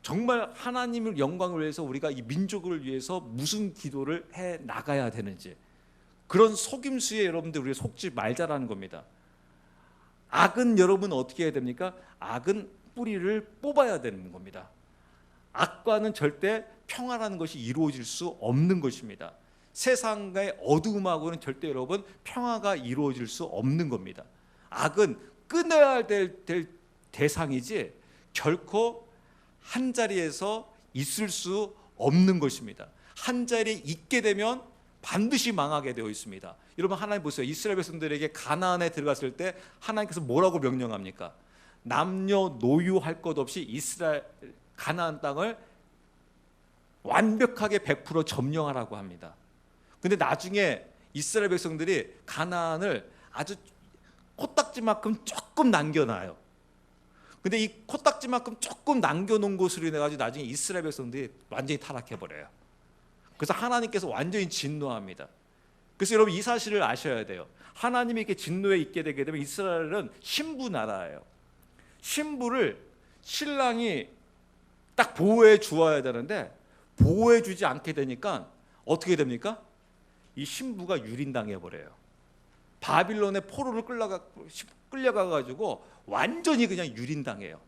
정말 하나님의 영광을 위해서 우리가 이 민족을 위해서 무슨 기도를 해 나가야 되는지, 그런 속임수에 여러분들 우리가 속지 말자라는 겁니다. 악은 여러분 어떻게 해야 됩니까? 악은 뿌리를 뽑아야 되는 겁니다. 악과는 절대 평화라는 것이 이루어질 수 없는 것입니다. 세상의 어두움하고는 절대 여러분 평화가 이루어질 수 없는 겁니다. 악은 끊어야 될 대상이지 결코 한 자리에서 있을 수 없는 것입니다. 한 자리에 있게 되면 반드시 망하게 되어 있습니다. 여러분 하나님 보세요. 이스라엘 백성들에게 가나안에 들어갔을 때 하나님께서 뭐라고 명령합니까? 남녀 노유할 것 없이 이스라엘 가나안 땅을 완벽하게 100% 점령하라고 합니다. 근데 나중에 이스라엘 백성들이 가나안을 아주 코딱지만큼 조금 남겨놔요. 근데 이 코딱지만큼 조금 남겨놓은 것으로 인해 가지고 나중에 이스라엘 백성들이 완전히 타락해버려요. 그래서 하나님께서 완전히 진노합니다. 그래서 여러분 이 사실을 아셔야 돼요. 하나님이 이렇게 진노에 있게 되게 되면 이스라엘은 신부 나라예요. 신부를 신랑이 딱 보호해 주어야 되는데 보호해 주지 않게 되니까 어떻게 됩니까? 이 신부가 유린당해 버려요. 바빌론의 포로를 끌려가 가지고 완전히 그냥 유린당해요.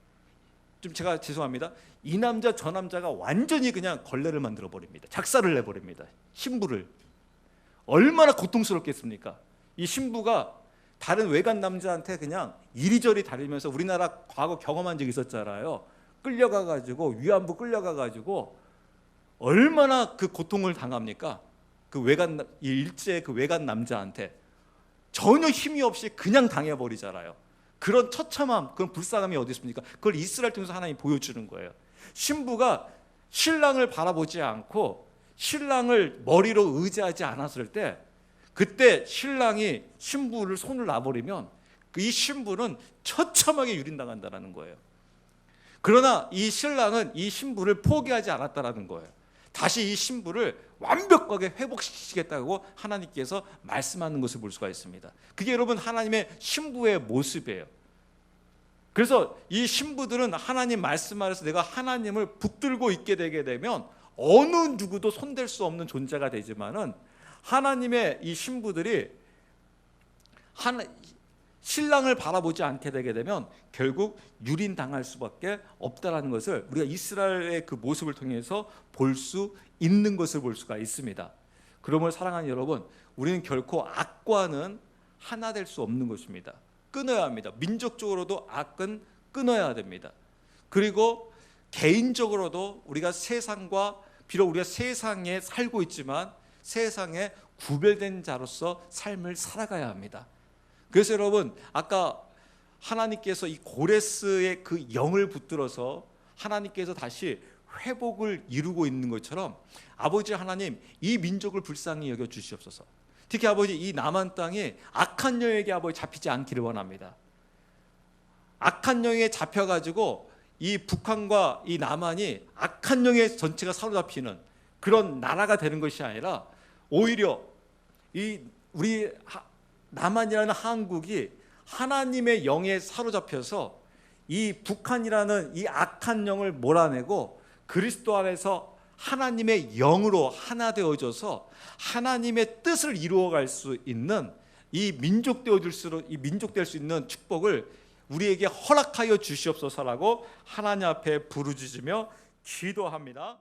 좀 제가 죄송합니다. 이 남자 저 남자가 완전히 그냥 걸레를 만들어 버립니다. 작사를 내 버립니다. 신부를. 얼마나 고통스럽겠습니까? 이 신부가 다른 외간 남자한테 그냥 이리저리 다니면서 우리나라 과거 경험한 적이 있었잖아요. 끌려가 가지고 위안부 끌려가 가지고 얼마나 그 고통을 당합니까? 그 외간 일제 그 외간 남자한테 전혀 힘이 없이 그냥 당해버리잖아요. 그런 처참함, 그런 불쌍함이 어디 있습니까? 그걸 이스라엘 통해서 하나님이 보여주는 거예요. 신부가 신랑을 바라보지 않고 신랑을 머리로 의지하지 않았을 때 그때 신랑이 신부를 손을 놔버리면 이 신부는 처참하게 유린당한다는 거예요. 그러나 이 신랑은 이 신부를 포기하지 않았다는 거예요. 다시 이 신부를 완벽하게 회복시키겠다고 하나님께서 말씀하는 것을 볼 수가 있습니다. 그게 여러분 하나님의 신부의 모습이에요. 그래서 이 신부들은 하나님 말씀 아래서 내가 하나님을 붙들고 있게 되게 되면 어느 누구도 손댈 수 없는 존재가 되지만은 하나님의 이 신부들이 신랑을 바라보지 않게 되게 되면 결국 유린당할 수밖에 없다라는 것을 우리가 이스라엘의 그 모습을 통해서 볼 수 있는 것을 볼 수가 있습니다. 그러므로 사랑하는 여러분, 우리는 결코 악과는 하나 될 수 없는 것입니다. 끊어야 합니다. 민족적으로도 악은 끊어야 됩니다. 그리고 개인적으로도 우리가 세상과 비록 우리가 세상에 살고 있지만 세상에 구별된 자로서 삶을 살아가야 합니다. 그래서 여러분 아까 하나님께서 이 고레스의 그 영을 붙들어서 하나님께서 다시 회복을 이루고 있는 것처럼 아버지 하나님 이 민족을 불쌍히 여겨 주시옵소서. 특히 아버지 이 남한 땅이 악한 영에게 아버지 잡히지 않기를 원합니다. 악한 영에 잡혀가지고 이 북한과 이 남한이 악한 영의 전체가 사로잡히는 그런 나라가 되는 것이 아니라 오히려 이 우리 남한이라는 한국이 하나님의 영에 사로잡혀서 이 북한이라는 이 악한 영을 몰아내고 그리스도 안에서 하나님의 영으로 하나 되어져서 하나님의 뜻을 이루어갈 수 있는 이 민족 될 수 있는 축복을 우리에게 허락하여 주시옵소서라고 하나님 앞에 부르짖으며 기도합니다.